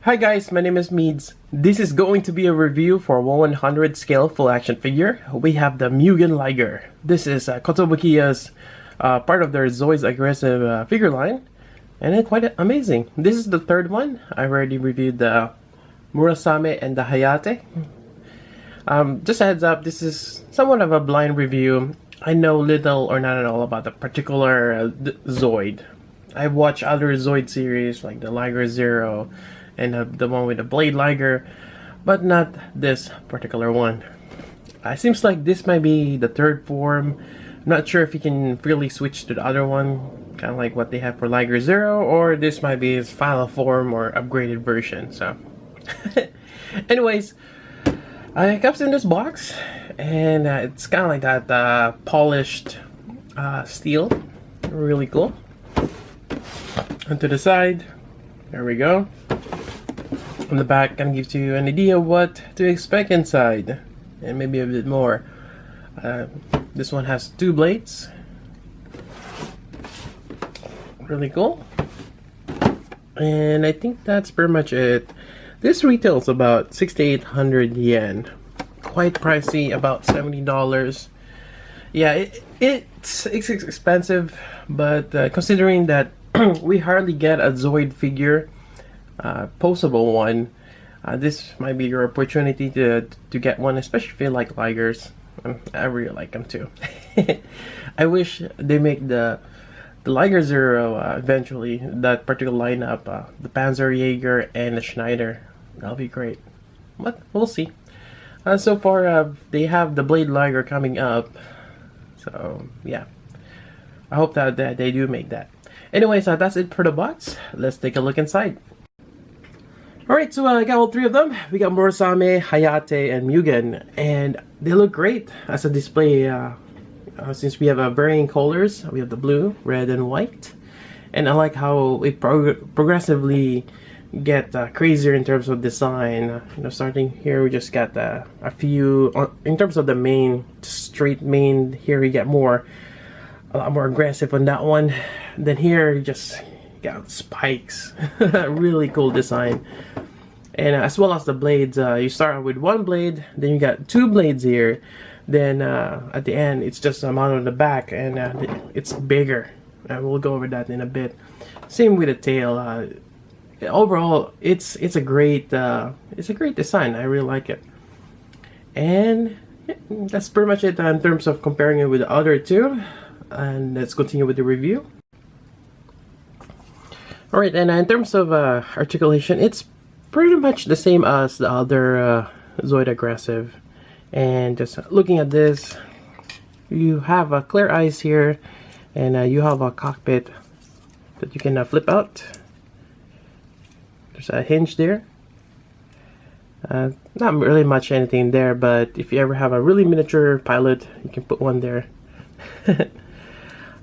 Hi guys, my name is Meads. This is going to be a review for 1/100 scale full action figure. We have the Mugen Liger. This is Kotobukiya's part of their Zoids aggressive figure line, and it's quite amazing. This is the third one. I already reviewed the Murasame and the Hayate. Just a heads up, this is somewhat of a blind review. I know little or not at all about the particular Zoid. I've watched other Zoid series like the Liger Zero and the one with the Blade Liger, but not this particular one. It seems like this might be the third form. I'm not sure if you can really switch to the other one, kind of like what they have for Liger Zero, or this might be his final form or upgraded version. So, anyways, it comes in this box, and it's kind of like that polished steel. Really cool. And to the side, there we go. On the back, kind of gives you an idea of what to expect inside, and maybe a bit more. This one has two blades. Really cool. And I think that's pretty much it. This retails about 6,800 yen. Quite pricey, about $70. Yeah, it's expensive, but considering that we hardly get a Zoid figure, postable one, this might be your opportunity to get one, especially if you like Ligers. I really like them too. I wish they make the Liger Zero eventually, that particular lineup, the Panzerjäger and the Schneider. That'll be great, but we'll see. So far, they have the Blade Liger coming up, so yeah, I hope that they do make that. Anyways, that's it for the box. Let's take a look inside. Alright, so I got all three of them. We got Murasame, Hayate, and Mugen, and they look great as a display. Since we have varying colors, we have the blue, red, and white, and I like how it progressively get crazier in terms of design. Starting here, we just got a few in terms of the main, straight main. Here we get a lot more aggressive on that one. Then here you just got spikes. Really cool design. And as well as the blades, you start with one blade, then you got two blades here, then at the end it's just a amount on the back, and it's bigger. We'll go over that in a bit. Same with the tail. Overall, it's a great design. I really like it. And that's pretty much it in terms of comparing it with the other two. And let's continue with the review. Alright, and in terms of articulation, it's pretty much the same as the other Zoid Aggressive. And just looking at this, you have clear eyes here, and you have a cockpit that you can flip out. There's a hinge there. Not really much anything there, but if you ever have a really miniature pilot, you can put one there.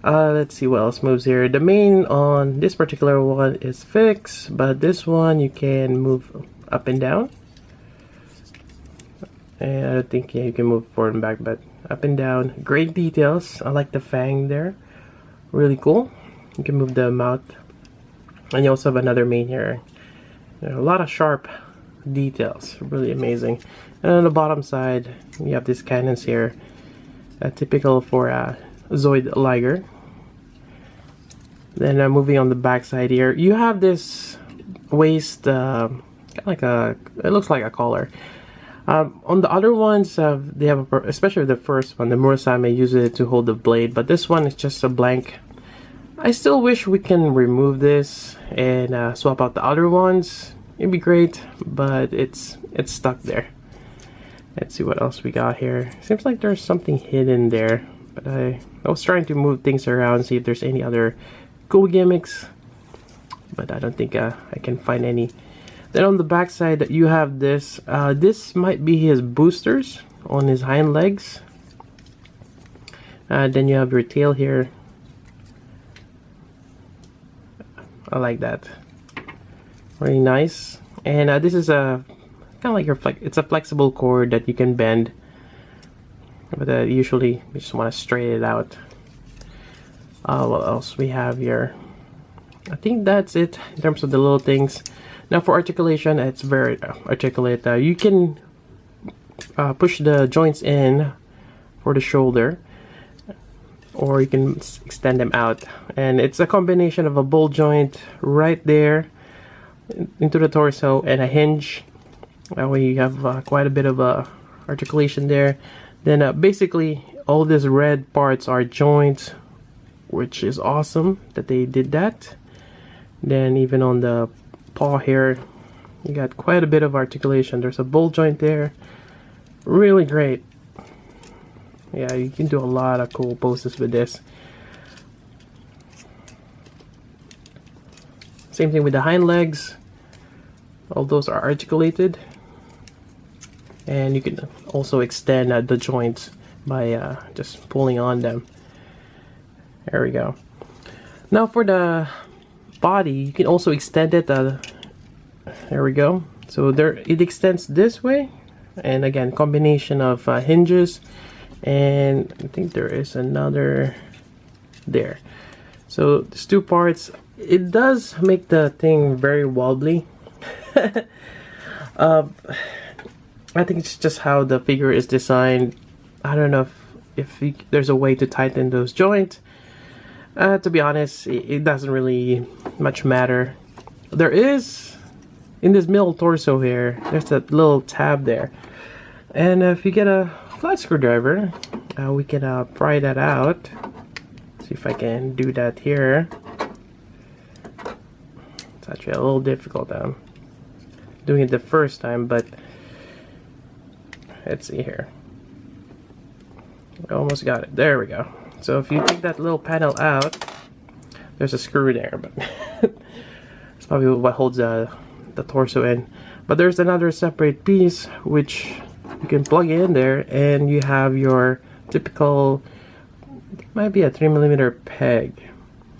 Let's see what else moves here. The main on this particular one is fixed, but this one you can move up and down. And I don't think you can move forward and back, but up and down. Great details. I like the fang there. Really cool. You can move the mouth. And you also have another main here. A lot of sharp details. Really amazing. And on the bottom side, you have these cannons here. Typical for Zoid Liger. Then moving on the back side here, you have this waist, kind of like it looks like a collar. On the other ones, they have especially the first one, the Murasame, uses it to hold the blade, but this one is just a blank. I still wish we can remove this and swap out the other ones. It'd be great, but it's stuck there. Let's see what else we got here. Seems like there's something hidden there, but I was trying to move things around, see if there's any other cool gimmicks, but I don't think I can find any. Then on the back side, you have this. This might be his boosters on his hind legs. Then you have your tail here. I like that. Very nice. And this is a kind of like it's a flexible cord that you can bend, but usually you just want to straighten it out. What else we have here? I think that's it in terms of the little things. Now for articulation, it's very articulate. You can push the joints in for the shoulder, or you can extend them out, and it's a combination of a ball joint right there into the torso and a hinge. That way you have quite a bit of articulation there. Then basically all these red parts are joints, which is awesome that they did that. Then even on the paw here, you got quite a bit of articulation. There's a ball joint there. Really great. Yeah, you can do a lot of cool poses with this. Same thing with the hind legs. All those are articulated. And you can also extend the joints by just pulling on them. There we go. Now for the body, you can also extend it. There we go. So there, it extends this way. And again, combination of hinges. And I think there is another there. So there's two parts. It does make the thing very wobbly. I think it's just how the figure is designed. I don't know if there's a way to tighten those joints. To be honest, it doesn't really much matter. There is, in this middle torso here, there's that little tab there. And if you get a flat screwdriver, we can pry that out. See if I can do that here. It's actually a little difficult. Doing it the first time, but let's see here. I almost got it. There we go. So if you take that little panel out, there's a screw there, but it's probably what holds the torso in. But there's another separate piece which you can plug in there, and you have your typical, might be a 3mm peg.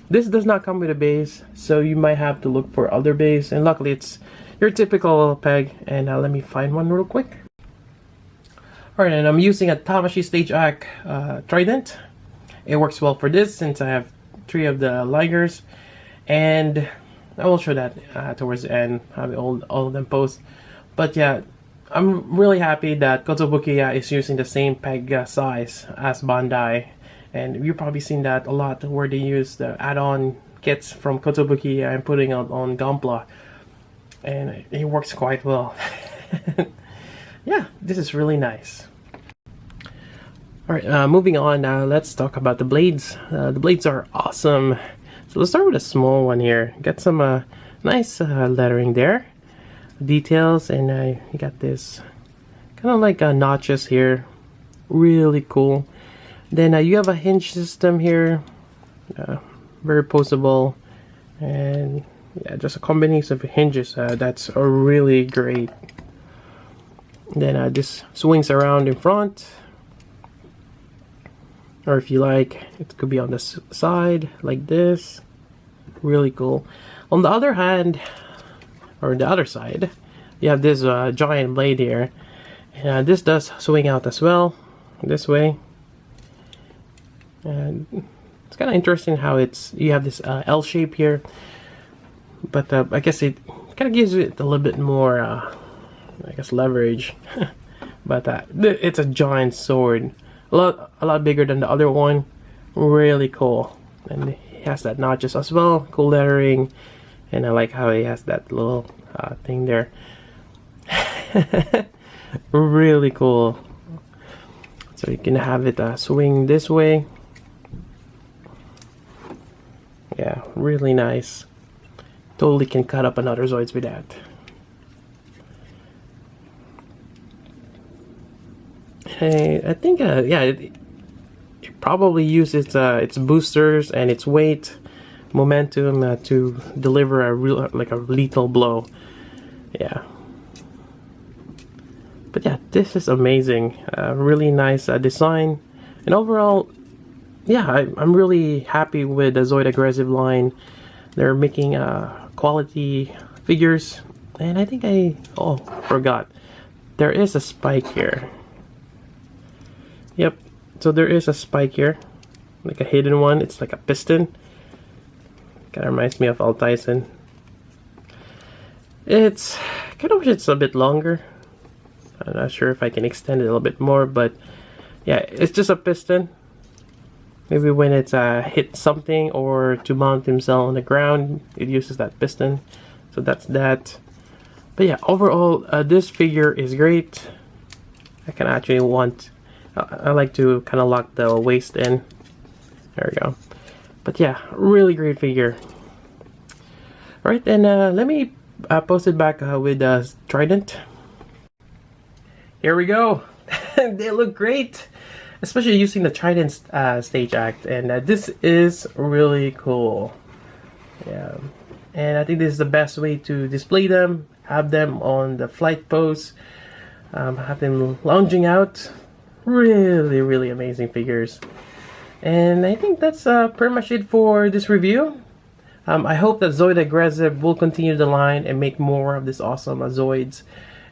This does not come with a base, so you might have to look for other base, and luckily it's your typical peg. And let me find one real quick. Alright, and I'm using a Tamashi Stage Act trident. It works well for this since I have 3 of the Ligers, and I will show that towards the end, how all of them pose. But yeah, I'm really happy that Kotobukiya is using the same peg size as Bandai, and you've probably seen that a lot where they use the add-on kits from Kotobukiya and putting it on Gunpla, and it works quite well. Yeah, this is really nice. Alright, moving on now, let's talk about the blades. The blades are awesome. So let's start with a small one here. Got some nice lettering there. Details, and you got this kind of like notches here. Really cool. Then you have a hinge system here. Very poseable. And yeah, just a combination of hinges. That's really great. Then this swings around in front, or if you like, it could be on the side like this. Really cool. On the other hand, or the other side, you have this giant blade here, and this does swing out as well this way. And it's kind of interesting how you have this L shape here, but I guess it kind of gives it a little bit more I guess leverage. But it's a giant sword, a lot bigger than the other one. Really cool, and it has that notches as well. Cool lettering, and I like how it has that little thing there. Really cool. So you can have it swing this way. Yeah, really nice. Totally can cut up another Zoids with that. I think yeah, it probably uses its boosters and its weight, momentum to deliver a real a lethal blow. Yeah. But yeah, this is amazing. Really nice design, and overall, yeah, I'm really happy with the Zoid Aggressive line. They're making quality figures, and I think oh, forgot, there is a spike here. Yep, so there is a spike here, like a hidden one. It's like a piston. Kind of reminds me of Al Tyson. It's kind of wish it's a bit longer. I'm not sure if I can extend it a little bit more, but yeah, it's just a piston. Maybe when it's hit something or to mount himself on the ground, it uses that piston. So that's that. But yeah, overall, this figure is great. I can actually I like to kind of lock the waist in. There we go. But yeah, really great figure. Alright, and let me post it back with Trident. Here we go. They look great, especially using the Trident stage act, and this is really cool. Yeah, and I think this is the best way to display them. Have them on the flight pose, have them lounging out. Really amazing figures. And I think that's pretty much it for this review. I hope that Zoid Aggressive will continue the line and make more of this awesome Zoids.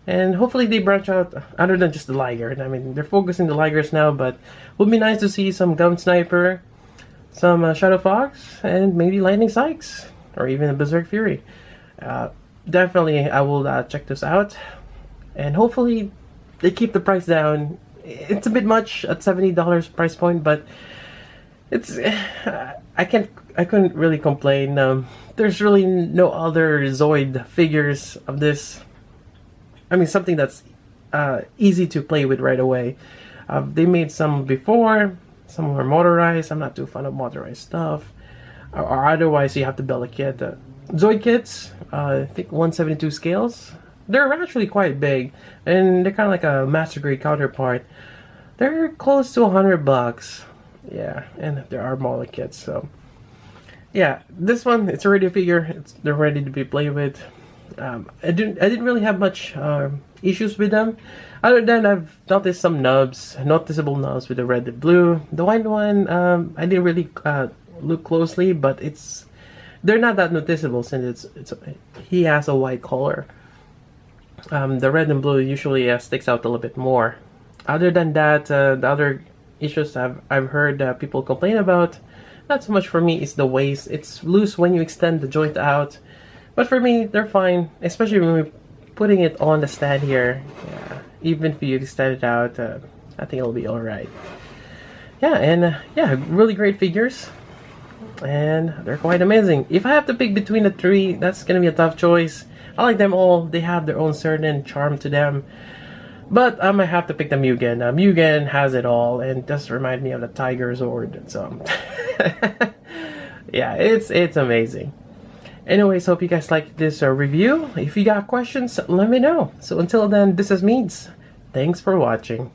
And hopefully they branch out other than just the Liger. I mean, they're focusing the Ligers now, but it would be nice to see some Gun Sniper, some Shadow Fox, and maybe Lightning Sykes, or even a Berserk Fury. Definitely, I will check this out. And hopefully they keep the price down. It's a bit much at $70 price point, but it's I couldn't really complain. There's really no other Zoid figures of this. I mean, something that's easy to play with right away. They made some before. Some were motorized. I'm not too fond of motorized stuff. Or otherwise, you have to build a kit. Zoid kits, I think 172 scales. They're actually quite big, and they're kind of like a master grade counterpart. They're close to $100. Yeah, and there are smaller kits. So yeah, this one, it's already a figure. They're ready to be played with. I didn't really have much issues with them, other than I've noticed some noticeable nubs with the red and blue. The white one, I didn't really look closely, but they're not that noticeable since he has a white collar. The red and blue usually sticks out a little bit more. Other than that, the other issues I've heard people complain about, not so much for me, is the waist. It's loose when you extend the joint out, but for me they're fine, especially when we're putting it on the stand here. Yeah, even if you extend it out, I think it'll be alright. Yeah, and yeah, really great figures, and they're quite amazing. If I have to pick between the three, that's gonna be a tough choice. I like them all. They have their own certain charm to them. But I might have to pick the Mugen. Mugen has it all, and does remind me of the Tiger Zord. So, yeah, it's amazing. Anyways, hope you guys like this review. If you got questions, let me know. So until then, this is Meads. Thanks for watching.